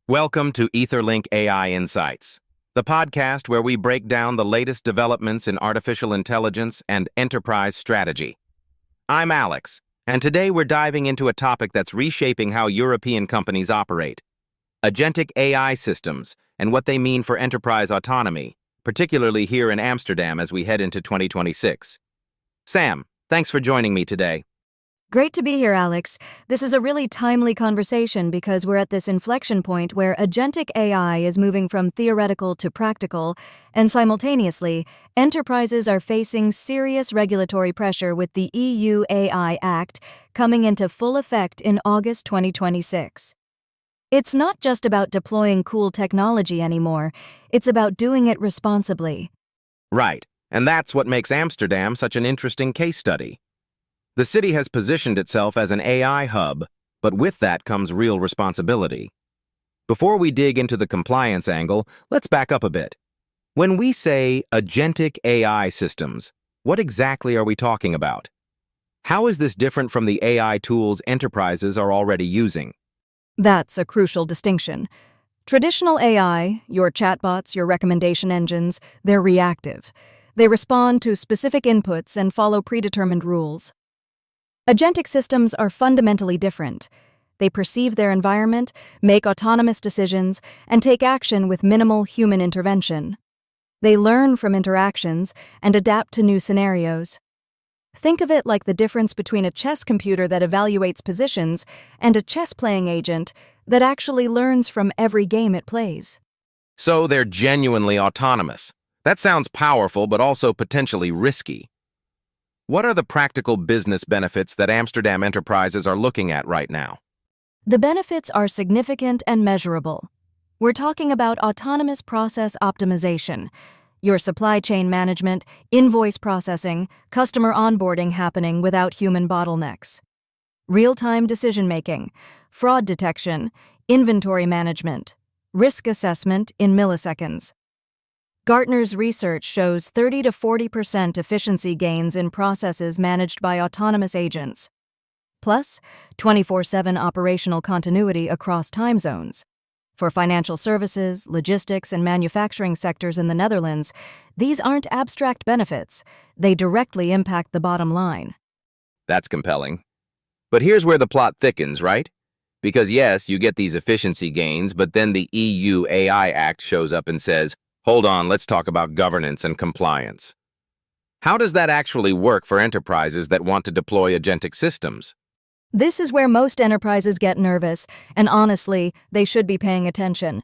Welcome to EtherLink AI Insights, the podcast where we break down the latest developments in artificial intelligence and enterprise strategy. I'm Alex, and today we're diving into a topic that's reshaping how European companies operate: Agentic AI Systems and what they mean for enterprise autonomy, particularly here in Amsterdam as we head into 2026. Sam, thanks for joining me today. Great to be here, Alex. This is a really timely conversation because we're at this inflection point where agentic AI is moving from theoretical to practical, and simultaneously, enterprises are facing serious regulatory pressure with the EU AI Act coming into full effect in August 2026. It's not just about deploying cool technology anymore, it's about doing it responsibly. Right, and that's what makes Amsterdam such an interesting case study. The city has positioned itself as an AI hub, but with that comes real responsibility. Before we dig into the compliance angle, let's back up a bit. When we say Agentic AI Systems, what exactly are we talking about? How is this different from the AI tools enterprises are already using? That's a crucial distinction. Traditional AI, your chatbots, your recommendation engines, they're reactive. They respond to specific inputs and follow predetermined rules. Agentic systems are fundamentally different. They perceive their environment, make autonomous decisions, and take action with minimal human intervention. They learn from interactions and adapt to new scenarios. Think of it like the difference between a chess computer that evaluates positions and a chess-playing agent that actually learns from every game it plays. So they're genuinely autonomous. That sounds powerful, but also potentially risky. What are the practical business benefits that Amsterdam enterprises are looking at right now? The benefits are significant and measurable. We're talking about autonomous process optimization, your supply chain management, invoice processing, customer onboarding happening without human bottlenecks. Real-time decision-making, fraud detection, inventory management, risk assessment in milliseconds. Gartner's research shows 30 to 40% efficiency gains in processes managed by autonomous agents, plus 24/7 operational continuity across time zones. For financial services, logistics, and manufacturing sectors in the Netherlands, these aren't abstract benefits. They directly impact the bottom line. That's compelling. But here's where the plot thickens, right? Because yes, you get these efficiency gains, but then the EU AI Act shows up and says, hold on, let's talk about governance and compliance. How does that actually work for enterprises that want to deploy agentic systems? This is where most enterprises get nervous, and honestly, they should be paying attention.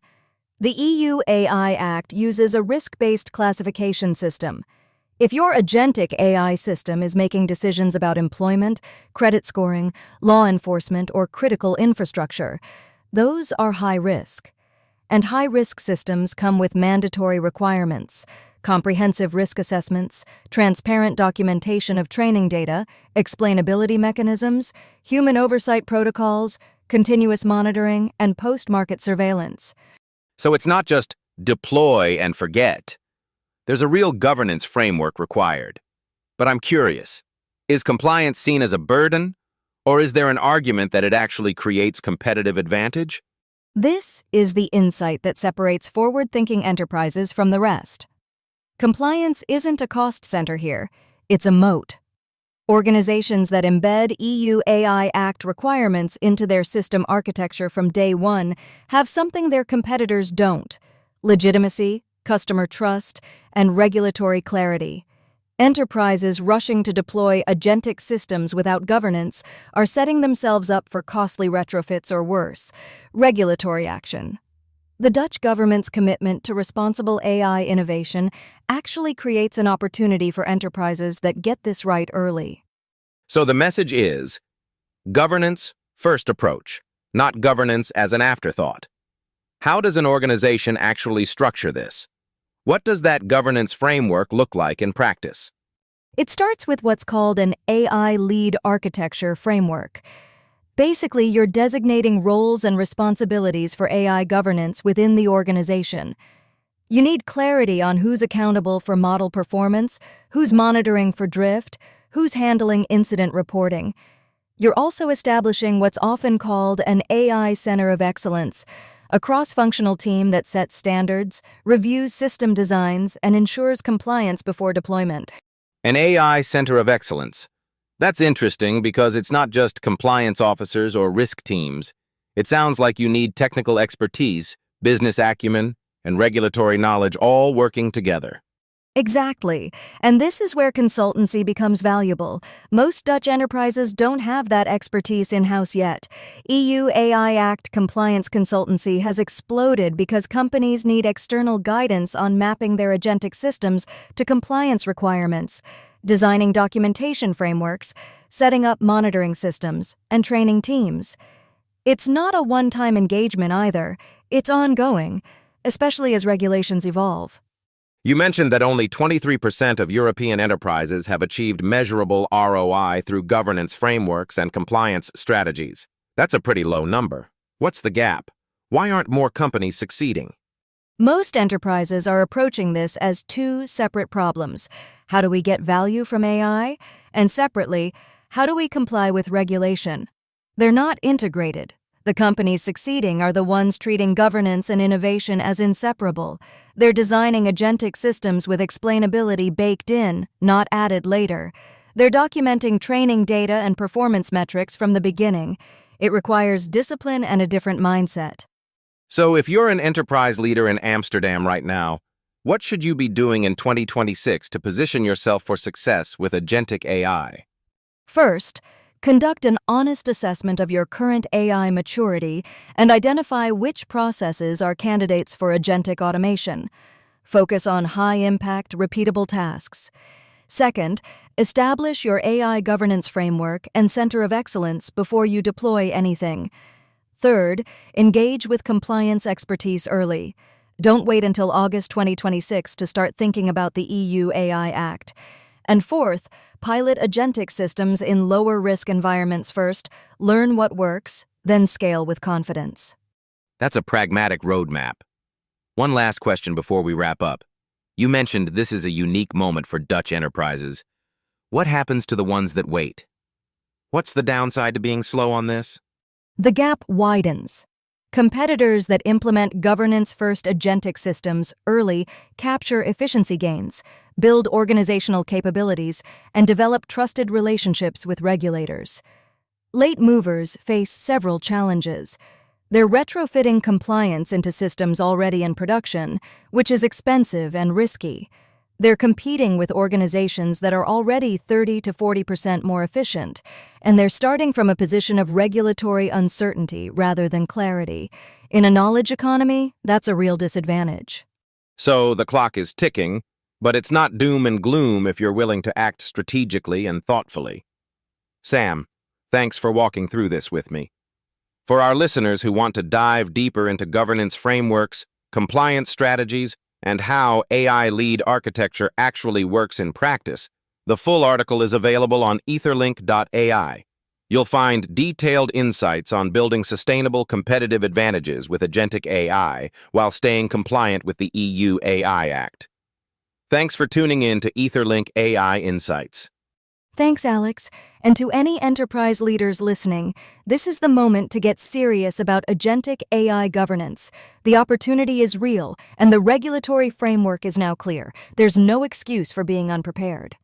The EU AI Act uses a risk-based classification system. If your agentic AI system is making decisions about employment, credit scoring, law enforcement, or critical infrastructure, those are high risk. And high-risk systems come with mandatory requirements: comprehensive risk assessments, transparent documentation of training data, explainability mechanisms, human oversight protocols, continuous monitoring, and post-market surveillance. So it's not just deploy and forget. There's a real governance framework required. But I'm curious, is compliance seen as a burden, or is there an argument that it actually creates competitive advantage? This is the insight that separates forward-thinking enterprises from the rest. Compliance isn't a cost center here, it's a moat. Organizations that embed EU AI Act requirements into their system architecture from day one have something their competitors don't: legitimacy, customer trust, and regulatory clarity. Enterprises rushing to deploy agentic systems without governance are setting themselves up for costly retrofits or worse, regulatory action. The Dutch government's commitment to responsible AI innovation actually creates an opportunity for enterprises that get this right early. So the message is, governance first approach, not governance as an afterthought. How does an organization actually structure this? What does that governance framework look like in practice? It starts with what's called an AI lead architecture framework. Basically, you're designating roles and responsibilities for AI governance within the organization. You need clarity on who's accountable for model performance, who's monitoring for drift, who's handling incident reporting. You're also establishing what's often called an AI Center of Excellence, a cross-functional team that sets standards, reviews system designs, and ensures compliance before deployment. An AI Center of Excellence. That's interesting because it's not just compliance officers or risk teams. It sounds like you need technical expertise, business acumen, and regulatory knowledge all working together. Exactly. And this is where consultancy becomes valuable. Most Dutch enterprises don't have that expertise in-house yet. EU AI Act compliance consultancy has exploded because companies need external guidance on mapping their agentic systems to compliance requirements, designing documentation frameworks, setting up monitoring systems, and training teams. It's not a one-time engagement either. It's ongoing, especially as regulations evolve. You mentioned that only 23% of European enterprises have achieved measurable ROI through governance frameworks and compliance strategies. That's a pretty low number. What's the gap? Why aren't more companies succeeding? Most enterprises are approaching this as two separate problems. How do we get value from AI? And separately, how do we comply with regulation? They're not integrated. The companies succeeding are the ones treating governance and innovation as inseparable. They're designing agentic systems with explainability baked in, not added later. They're documenting training data and performance metrics from the beginning. It requires discipline and a different mindset. So if you're an enterprise leader in Amsterdam right now, what should you be doing in 2026 to position yourself for success with Agentic AI? First, conduct an honest assessment of your current AI maturity and identify which processes are candidates for agentic automation. Focus on high-impact, repeatable tasks. Second, establish your AI governance framework and center of excellence before you deploy anything. Third, engage with compliance expertise early. Don't wait until August 2026 to start thinking about the EU AI Act. And fourth, pilot agentic systems in lower-risk environments first, learn what works, then scale with confidence. That's a pragmatic roadmap. One last question before we wrap up. You mentioned this is a unique moment for Dutch enterprises. What happens to the ones that wait? What's the downside to being slow on this? The gap widens. Competitors that implement governance-first agentic systems early capture efficiency gains, build organizational capabilities, and develop trusted relationships with regulators. Late movers face several challenges. They're retrofitting compliance into systems already in production, which is expensive and risky. They're competing with organizations that are already 30 to 40% more efficient, and they're starting from a position of regulatory uncertainty rather than clarity. In a knowledge economy, that's a real disadvantage. So the clock is ticking, but it's not doom and gloom if you're willing to act strategically and thoughtfully. Sam, thanks for walking through this with me. For our listeners who want to dive deeper into governance frameworks, compliance strategies, and how AI lead architecture actually works in practice, the full article is available on etherlink.ai. You'll find detailed insights on building sustainable competitive advantages with Agentic AI while staying compliant with the EU AI Act. Thanks for tuning in to EtherLink AI Insights. Thanks, Alex. And to any enterprise leaders listening, this is the moment to get serious about agentic AI governance. The opportunity is real, and the regulatory framework is now clear. There's no excuse for being unprepared.